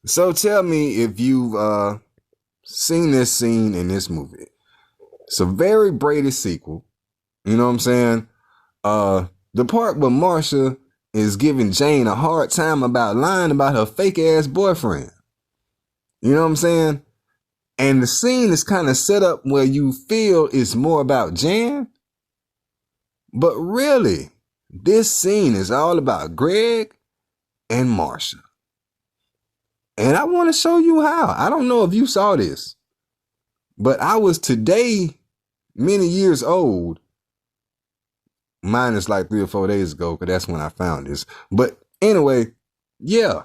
So tell me if you've seen this scene in this movie. It's a very Brady sequel. You know what I'm saying? The part where Marsha is giving Jane a hard time about lying about her fake ass boyfriend. You know what I'm saying? And the scene is kind of set up where you feel it's more about Jan, but really, this scene is all about Greg and Marsha. And I want to show you how. I don't know if you saw this, but I was today many years old. Mine is like 3 or 4 days ago, because that's when I found this. But anyway, yeah,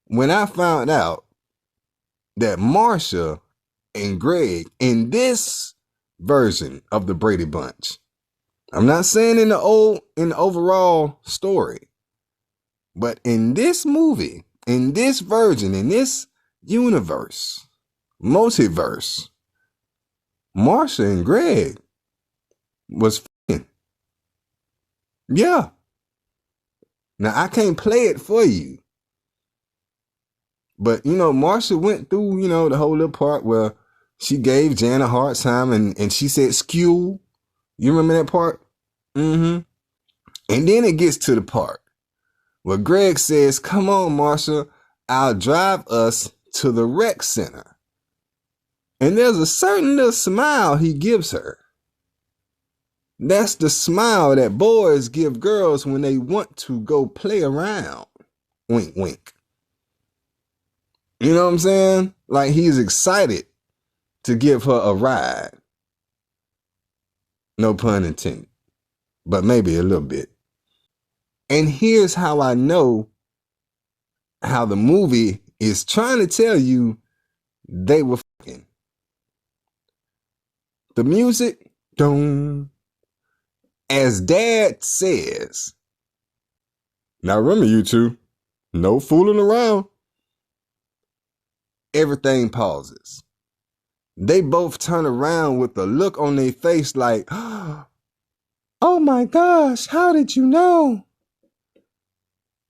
when I found out that Marsha and Greg in this version of the Brady Bunch, I'm not saying in the overall story, but in this movie, in this version, in this universe, multiverse, Marsha and Greg was f***ing. Yeah. Now, I can't play it for you. But, Marsha went through, the whole little part where she gave Jan a hard time and she said, skew. You remember that part? Mm-hmm. And then it gets to the part where Greg says, come on, Marsha, I'll drive us to the rec center. And there's a certain little smile he gives her. That's the smile that boys give girls when they want to go play around. Wink, wink. You know what I'm saying? Like he's excited to give her a ride. No pun intended, but maybe a little bit. And here's how I know how the movie is trying to tell you they were fucking. The music, don't. As Dad says, now remember you two, no fooling around. Everything pauses. They both turn around with a look on their face like, oh my gosh, how did you know?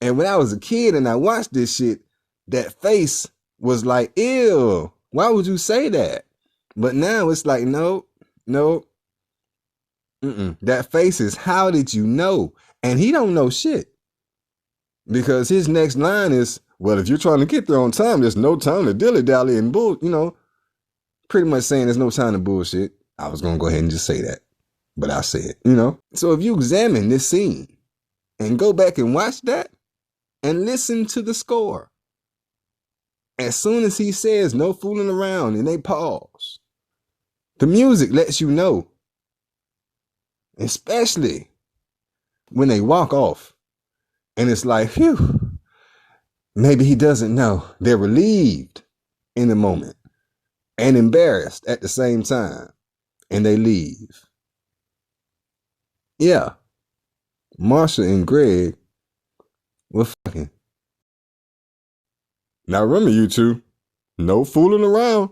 And when I was a kid and I watched this shit, that face was like, ew, why would you say that? But now it's like, no. That face is, how did you know? And he don't know shit. Because his next line is, well, if you're trying to get there on time, there's no time to dilly-dally and pretty much saying there's no time to bullshit. I was going to go ahead and just say that. But I said, So if you examine this scene and go back and watch that and listen to the score, as soon as he says no fooling around and they pause, the music lets you know. Especially when they walk off and it's like, phew, maybe he doesn't know. They're relieved in the moment and embarrassed at the same time, and they leave. Yeah, Marsha and Greg were fucking. Now remember you two, no fooling around.